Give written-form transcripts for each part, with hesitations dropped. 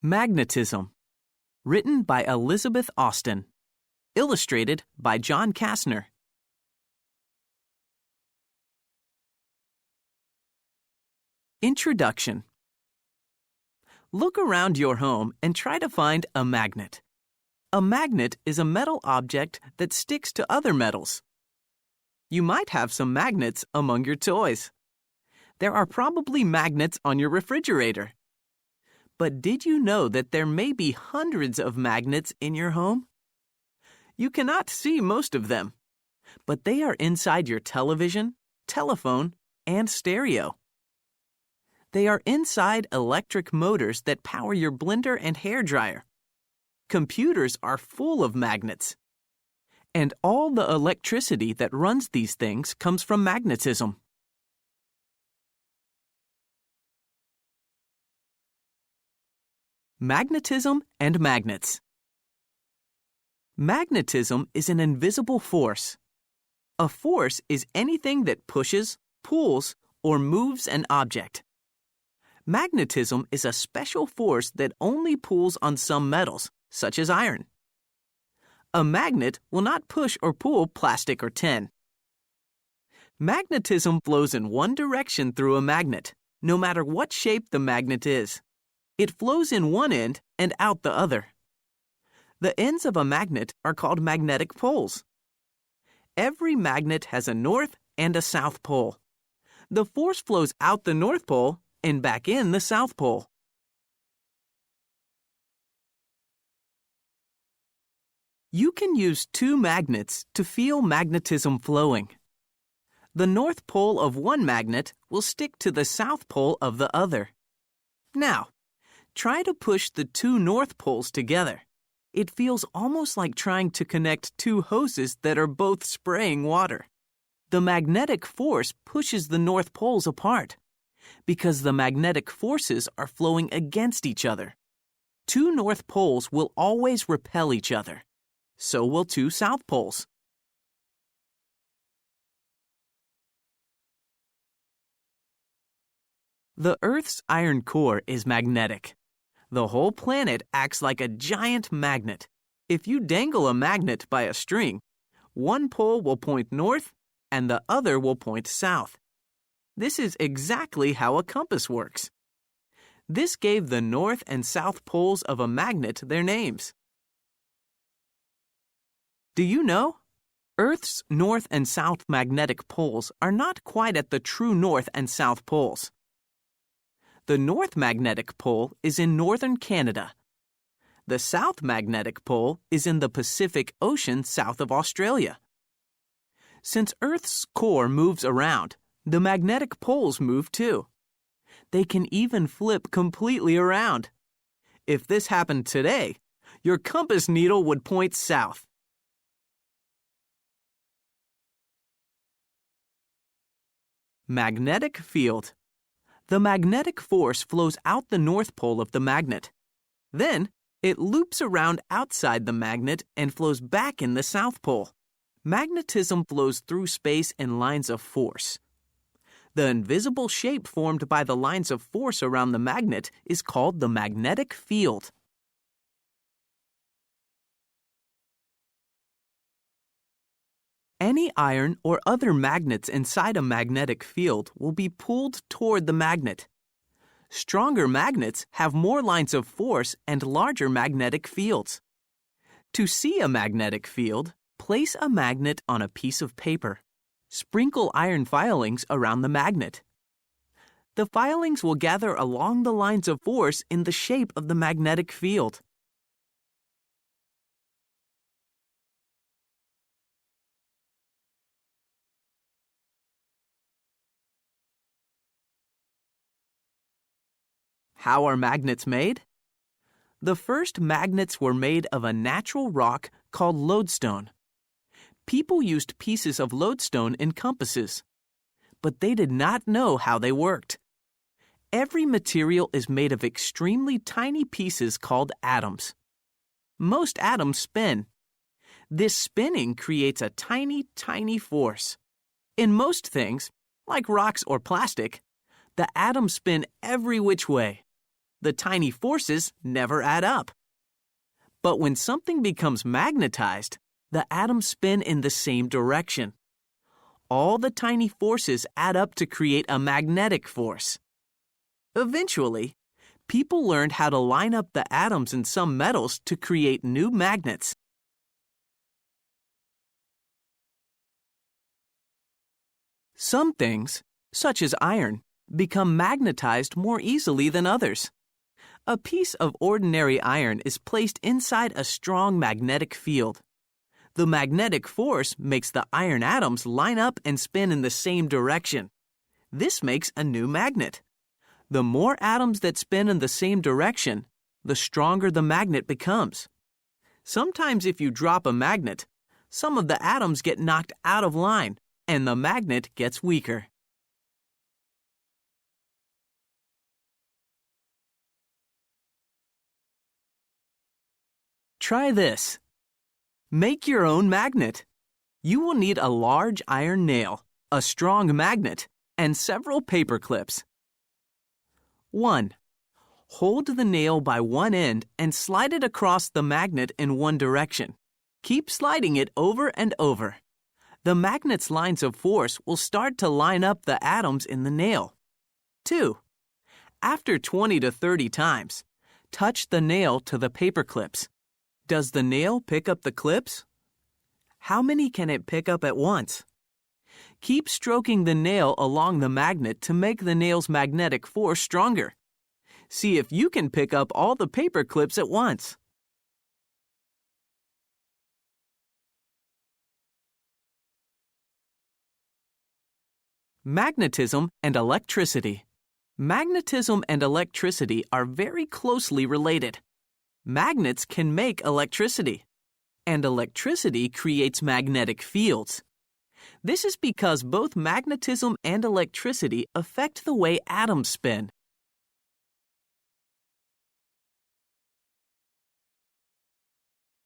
Magnetism. Written by Elizabeth Austin. Illustrated by John Kastner. Introduction. Look around your home and try to find a magnet. A magnet is a metal object that sticks to other metals. You might have some magnets among your toys. There are probably magnets on your refrigerator. But did you know that there may be hundreds of magnets in your home? You cannot see most of them, but they are inside your television, telephone, and stereo. They are inside electric motors that power your blender and hairdryer. Computers are full of magnets. And all the electricity that runs these things comes from magnetism. Magnetism and magnets. Magnetism is an invisible force. A force is anything that pushes, pulls, or moves an object. Magnetism is a special force that only pulls on some metals, such as iron. A magnet will not push or pull plastic or tin. Magnetism flows in one direction through a magnet, no matter what shape the magnet is. It flows in one end and out the other. The ends of a magnet are called magnetic poles. Every magnet has a north and a south pole. The force flows out the north pole and back in the south pole. You can use two magnets to feel magnetism flowing. The north pole of one magnet will stick to the south pole of the other. Now, try to push the two north poles together. It feels almost like trying to connect two hoses that are both spraying water. The magnetic force pushes the north poles apart because the magnetic forces are flowing against each other. Two north poles will always repel each other. So will two south poles. The Earth's iron core is magnetic. The whole planet acts like a giant magnet. If you dangle a magnet by a string, one pole will point north and the other will point south. This is exactly how a compass works. This gave the north and south poles of a magnet their names. Do you know? Earth's north and south magnetic poles are not quite at the true north and south poles. The North Magnetic Pole is in northern Canada. The South Magnetic Pole is in the Pacific Ocean south of Australia. Since Earth's core moves around, the magnetic poles move too. They can even flip completely around. If this happened today, your compass needle would point south. Magnetic field. The magnetic force flows out the north pole of the magnet. Then, it loops around outside the magnet and flows back in the south pole. Magnetism flows through space in lines of force. The invisible shape formed by the lines of force around the magnet is called the magnetic field. Any iron or other magnets inside a magnetic field will be pulled toward the magnet. Stronger magnets have more lines of force and larger magnetic fields. To see a magnetic field, place a magnet on a piece of paper. Sprinkle iron filings around the magnet. The filings will gather along the lines of force in the shape of the magnetic field. How are magnets made? The first magnets were made of a natural rock called lodestone. People used pieces of lodestone in compasses, but they did not know how they worked. Every material is made of extremely tiny pieces called atoms. Most atoms spin. This spinning creates a tiny, tiny force. In most things, like rocks or plastic, the atoms spin every which way. the tiny forces never add up. But when something becomes magnetized, the atoms spin in the same direction. All the tiny forces add up to create a magnetic force. Eventually, people learned how to line up the atoms in some metals to create new magnets. Some things, such as iron, become magnetized more easily than others. A piece of ordinary iron is placed inside a strong magnetic field. The magnetic force makes the iron atoms line up and spin in the same direction. This makes a new magnet. The more atoms that spin in the same direction, the stronger the magnet becomes. Sometimes if you drop a magnet, some of the atoms get knocked out of line, and the magnet gets weaker. Try this. Make your own magnet. You will need a large iron nail, a strong magnet, and several paper clips. 1. Hold the nail by one end and slide it across the magnet in one direction. Keep sliding it over and over. The magnet's lines of force will start to line up the atoms in the nail. 2. After 20 to 30 times, touch the nail to the paper clips. Does the nail pick up the clips? How many can it pick up at once? Keep stroking the nail along the magnet to make the nail's magnetic force stronger. See if you can pick up all the paper clips at once. Magnetism and electricity. Magnetism and electricity are very closely related. Magnets can make electricity, and electricity creates magnetic fields. This is because both magnetism and electricity affect the way atoms spin.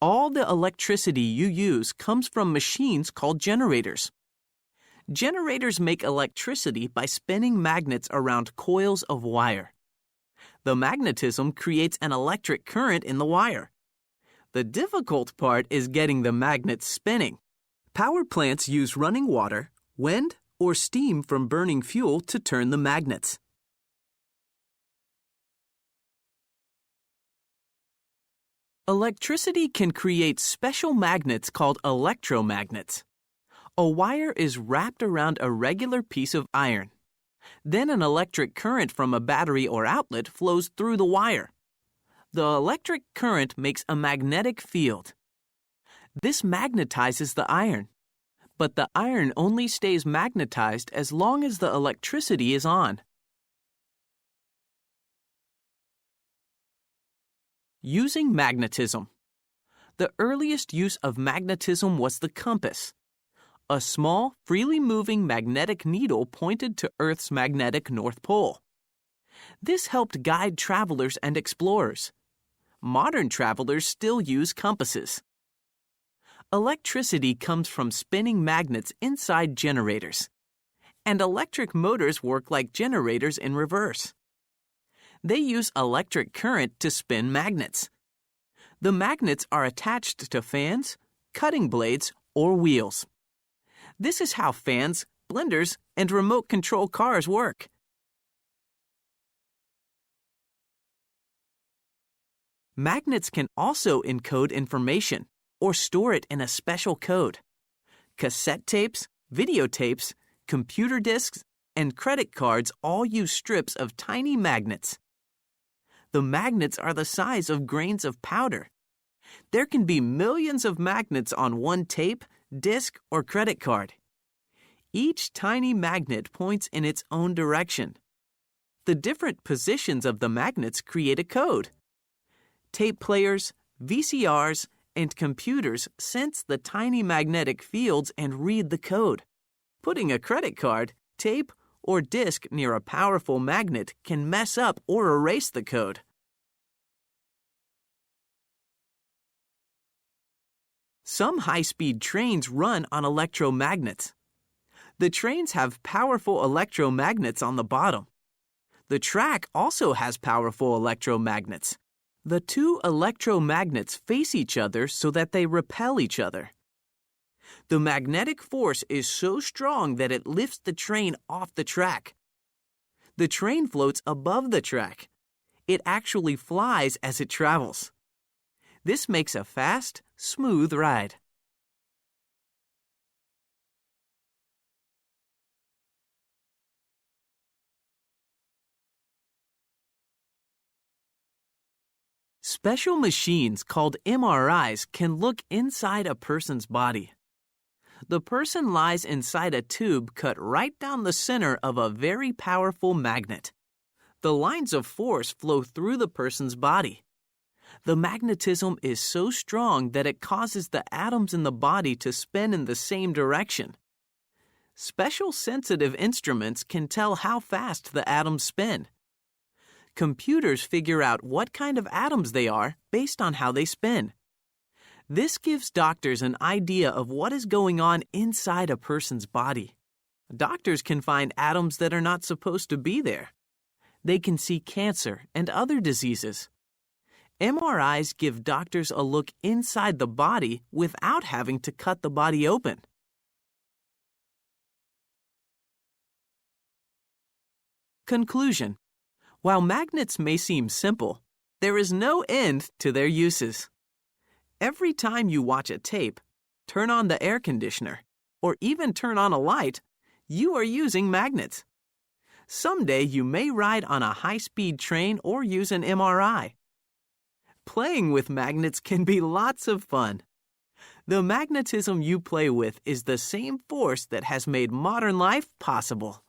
All the electricity you use comes from machines called generators. Generators make electricity by spinning magnets around coils of wire. The magnetism creates an electric current in the wire. The difficult part is getting the magnets spinning. Power plants use running water, wind, or steam from burning fuel to turn the magnets. Electricity can create special magnets called electromagnets. A wire is wrapped around a regular piece of iron. Then an electric current from a battery or outlet flows through the wire. The electric current makes a magnetic field. This magnetizes the iron. But the iron only stays magnetized as long as the electricity is on. Using magnetism. The earliest use of magnetism was the compass. A small, freely moving magnetic needle pointed to Earth's magnetic North Pole. This helped guide travelers and explorers. Modern travelers still use compasses. Electricity comes from spinning magnets inside generators. And electric motors work like generators in reverse. They use electric current to spin magnets. The magnets are attached to fans, cutting blades, or wheels. This is how fans, blenders, and remote control cars work. Magnets can also encode information or store it in a special code. Cassette tapes, videotapes, computer disks, and credit cards all use strips of tiny magnets. The magnets are the size of grains of powder. There can be millions of magnets on one tape, disk, or credit card. Each tiny magnet points in its own direction. The different positions of the magnets create a code. Tape players, VCRs, and computers sense the tiny magnetic fields and read the code. Putting a credit card, tape, or disk near a powerful magnet can mess up or erase the code. Some high-speed trains run on electromagnets. The trains have powerful electromagnets on the bottom. The track also has powerful electromagnets. The two electromagnets face each other so that they repel each other. The magnetic force is so strong that it lifts the train off the track. The train floats above the track. It actually flies as it travels. This makes a fast, smooth ride. Special machines called MRIs can look inside a person's body. The person lies inside a tube cut right down the center of a very powerful magnet. The lines of force flow through the person's body. The magnetism is so strong that it causes the atoms in the body to spin in the same direction. Special sensitive instruments can tell how fast the atoms spin. Computers figure out what kind of atoms they are based on how they spin. This gives doctors an idea of what is going on inside a person's body. Doctors can find atoms that are not supposed to be there. They can see cancer and other diseases. MRIs give doctors a look inside the body without having to cut the body open. Conclusion. While magnets may seem simple, there is no end to their uses. Every time you watch a tape, turn on the air conditioner, or even turn on a light, you are using magnets. Someday you may ride on a high-speed train or use an MRI. Playing with magnets can be lots of fun. The magnetism you play with is the same force that has made modern life possible.